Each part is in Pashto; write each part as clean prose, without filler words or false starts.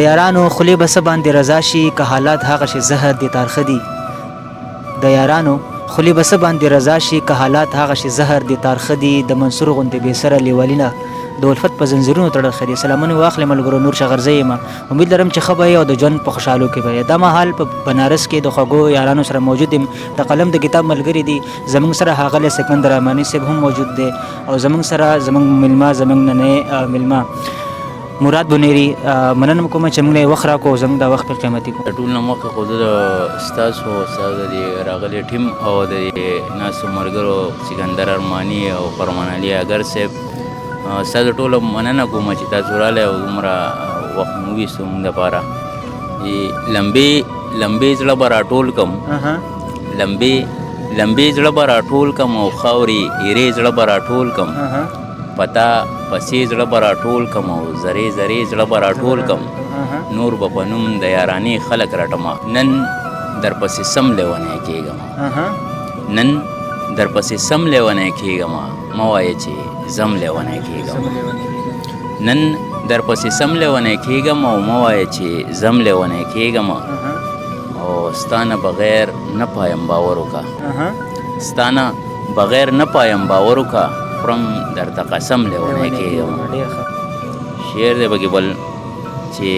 یارانو خولې به څه باندې رضا شي که حالات هغه شي زهر دي تارخه دي. د یارانو خولې به څه باندې رضا شي که حالات هغه شي زهر دي تارخه دي. د منصور غوندې بې سره لیوالینه د الفت په زنځیرونو تړل ښه دي. سلامونه واخلې ملګرو، نور شغرزه یم. امید لرم چې ښه به یې او د ژوند په خوشحالو کې به یې. دا مهال په بنارس کې د خوږو یارانو سره موجود یم. د قلم د کتاب ملګري دي زموږ سره ښاغلی سکندر اماني صاحب هم موجود دی او زموږ سره زموږ مېلمه زموږ نننی مېلمه مراد بنيري. مننه کوم چې موږ یې وخت راکړو، زموږ دا وخت په قیمتي کو. ټول نه مخکې خو زه د ستاسو د دې راغلي ټیم او د ناسو ملګرو سکندر ارماني او فرمان علي اګر صاحب ستاسو ټولو مننه کوم چې تاسو راغلئ او دومره وخت مو ویستو موږ دپاره. لمبې زړه به راټول کړم، لمبې زړه به راټول کړم او خاورې ایرې زړه به راټول کړم. پتا پسې زړه به راټول کړم او زرې زړه به راټول کړم. نور به په نوم د یارانې خلک رټمه. نن درپسې سم لیونی کېږم، نن درپسې سم لیونی کېږم. مه وایه چې زم لیونی کېږم. نن درپسې سم لیونی کېږم او مه وایه چې زم لیونی کېږم. او ستا نه بغیر نه پایم باور وکړه، ستا نه بغیر نه پایم باور وکړه. خورم درته قسم لیونی کېږم. شعر دی پکې بل چې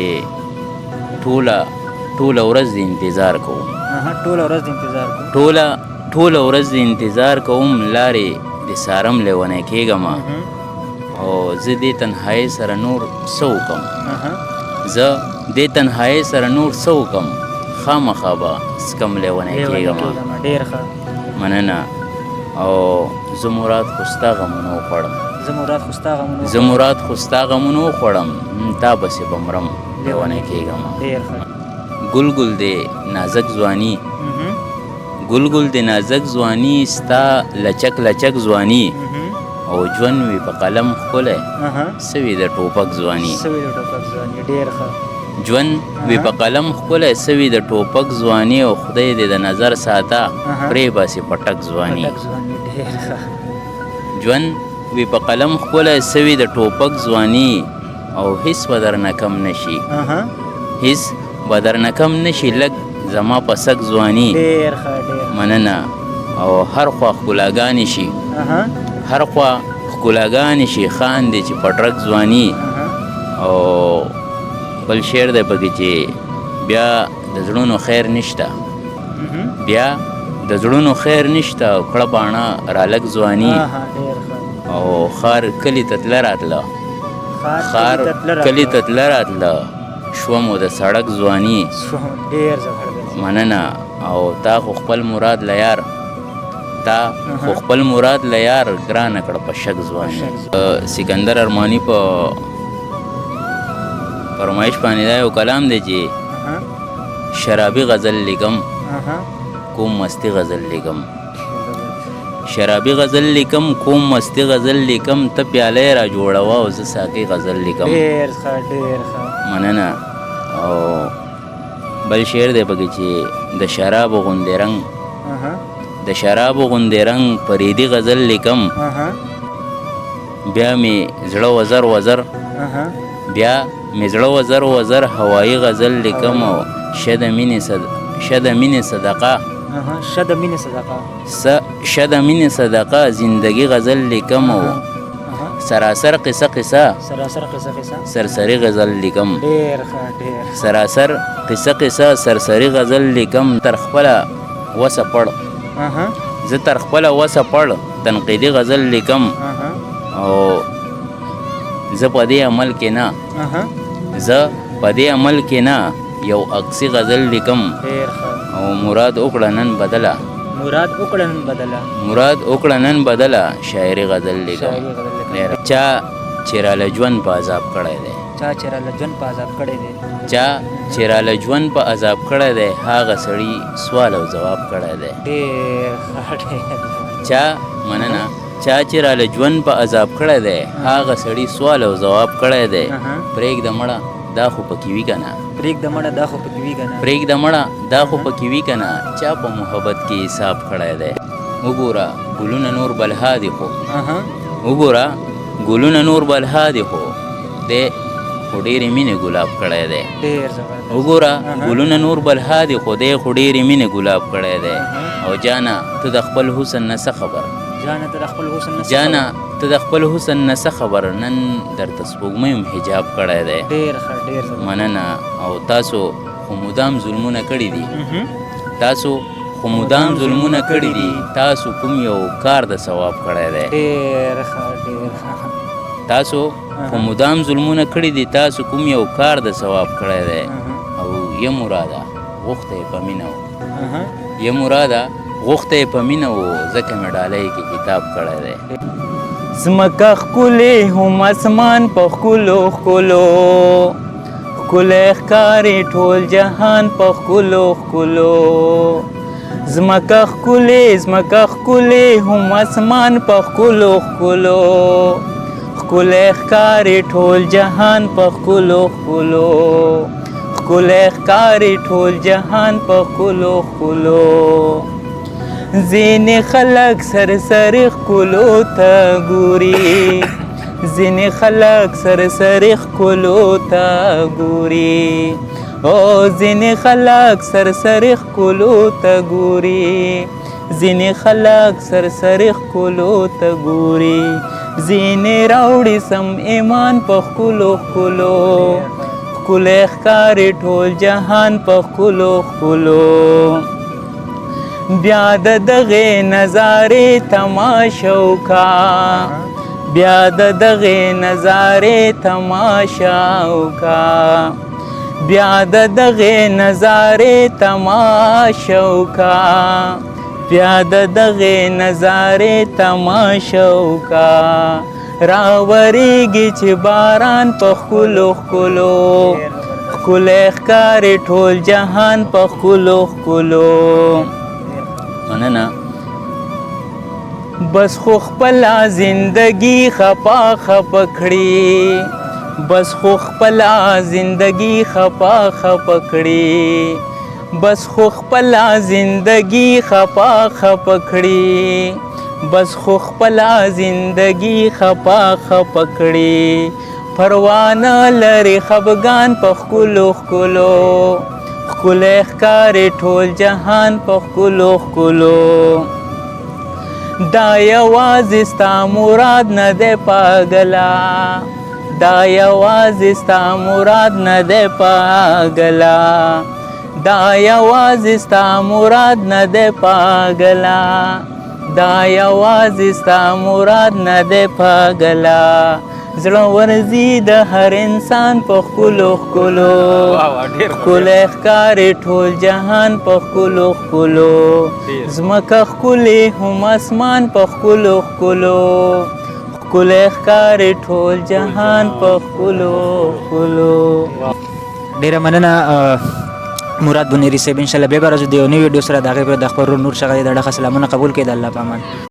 ټوله ورځ د انتظار کوم، ټوله ورځ د انتظار کوم. لارې د سارم لیونی کېږم او زه دې تنهایۍ سره نور څه وکړم، زه دې تنهایۍ سره نور څه وکړم. خامخا به سکم لیونی کېږم. مننه. او زه مراد خو ستا غمونه وخوړم، زه مراد خو ستا غمونه وخوړم. تا پسې به مرم لیونی کېږم. ګل دی نازک ځواني، ګل دی نازک ځواني. ستا لچک ځواني او ژوند وي په قلم ښکلی سوي د ټوپک ځواني. ژوند وي په قلم ښکلی سوي د ټوپک ځواني. او خدای دې د نظر ساته پرې باسي پټک ځواني. ژوند وي په قلم ښکلی سوي د ټوپک ځواني. او هیڅ به درنه کم نشي، هیڅ به درنه کم نشي لږ زما په سک ځواني. مننه. او هر خوا ښکلاګانې شي، هر خوا ښکلاګانې شي خاندې چې پټرک ځواني. او بل شعر دی پکې چې بیا د زړونو خیر نشته، بیا د زړونو خیر نشته. او کړه باڼه رالک ځواني. او خار کلي ته تله راتله، خار کلي ته تله راتله شوم د سړک ځواني. مننه. او تا خو خپل مراد له یار، تا خو خپل مراد له یار ګرانه کړه په شک ځواني. سکندر ارماني په فرمایش باندې دا یو کلام دی چې شرابي غزل لیکم کوم مستی غزل لیکم، شرابي غزل لیکم کوم مستی غزل لیکم. ته پیاله را جوړوه او زه ساقي غزل لیکم. مننه. او بل شعر دی پکې چې د شرابو غوندې رنګ، د شرابو غوندې رنګ پریدي غزل لیکم. بیا مې زړه وزر وزر، بیا مې زړه وزر وزر هوایي غزل لیکم. او شد مینې صدقه، شد مینې صدقه زندگی غزل لیکم. او سراسر قصه قصه سرسری غزل لیکم، سراسر قصه قصه سرسری غزل لیکم. تر خپله وسه پړ، زه تر خپله وسه پړ تنقیدي غزل لیکم. او زه په دې عمل کې نه، زه په دې عمل کې نه یو عکسي غزل لیکم. او مراد وکړه نن بدله، مراد وکړه نن بدله شاعري غزل لیکم. چا چې راله ژوند په عذاب کړی دی، چا چې راله ژوند په عذاب کړی دی هغه سړي سوال او جواب کړی دی. چا مننه. چا چې راله ژوند په عذاب کړی دی هغه سړي سوال او جواب کړی دی. پرېږده مړه دا خو پکې وي که نه، پرېږده مړه دا خو پکې وي که نه. چا په محبت کې حساب کړی دی. وګوره ګلونه نور بلها دي خو، وګوره ګلونه نور بلها دي خو د خو ډېرې مینې ګلاب کړی دی. ډېر زبردست. وګوره ګلونه نور بلها دي خو دی خو ډېرې مینې ګلاب کړی دی. او جانا ته د خپل حسن نه څه خبر؟ جانه ته د خپل حسن نه څه جانا ته د خپل حسن نه څه خبر؟ نن درته سپوږمۍ هم حجاب کړی دی. ډېر ښه ډېر زبردست. مننه. او تاسو خو مدام ظلمونه کړي دي. تاسو خو مدام ظلمونه کړي دي. تاسو کوم یو کار د ثواب کړی دی؟ ډېر ښه ډېر ښه. تاسو خو مدام ظلمونه کړي دي. تاسو کوم یو کار د ثواب کړی دی؟ او یا مراده غوښته یې په مینه و. یا مراده غوښته یې په مینه و ځکه مې ډالۍ کې کتاب کړی دی. ځمکه ښکلې هم اسمان په ښکلو ښکلو ښکلی ښکاري ټول جهان په ښکلو ښکلو. ځمکه ښکلې هم اسمان په ښکلو ښکلو ښکلی ښکاري ټول جهان په ښکلو ښکلو ښکلی ښکاري ټول جهان په ښکلو ښکلو. ځینې خلک سرسري ښکلو ته ګوري ځینې خلک سرسري ښکلو ته ګوري او ځینې خلک سرسري ښکلو ته ګوري ځینې خلک سرسري ښکلو ته ګوري ځینې راوړي سم ایمان په ښکلو ښکلو ښکلی ښکاري ټول جهان په ښکلو ښکلو. بیا د دغې نظارې تماشا وکړه بیا د دغې نظارې تماشا وکړه بیا د دغې نظارې تماشا وکړه بیا د دغې نظارې تماشا وکړه. راورېږي چې باران په ښکلو ښکلو ښکلی ښکاري ټول جهان په ښکلو ښکلو. مننه. بس خو خپله زندګي خپه خپه کړي بس خو خپله زندګي خپه خپه کړي بس خو خپله زندګي خپه خپه کړي بس خو خپله زندګي خپه خپه کړي. پروا نه لري خفګان په ښکلو ښکلو ښکلی ښکاري ټول جهان په ښکلو ښکلو. دا یوازې ستا مراد نه دی پاګله دا یوازې ستا مراد نه دی پاګله دا یوازې ستا مراد نه دی پاګله دا یوازې ستا مراد نه دی پاګله. زړه ورځي د هر انسان په ښکلو ښکلو ښکلی ښکاري ټول جهان په ښکلو ښکلو. ځمکه ښکلې هم اسمان په ښکلو ښکلو ښکلی ښکاري ټول جهان په ښکلو ښکلو. ډیره مننه مراد بنيري صاحب. ان شاء الله به راځو د یو نوې ویډیو سره د هغې پر د خپل نور شغلې د ډخه سلامونه قبول کړئ. د الله په امان.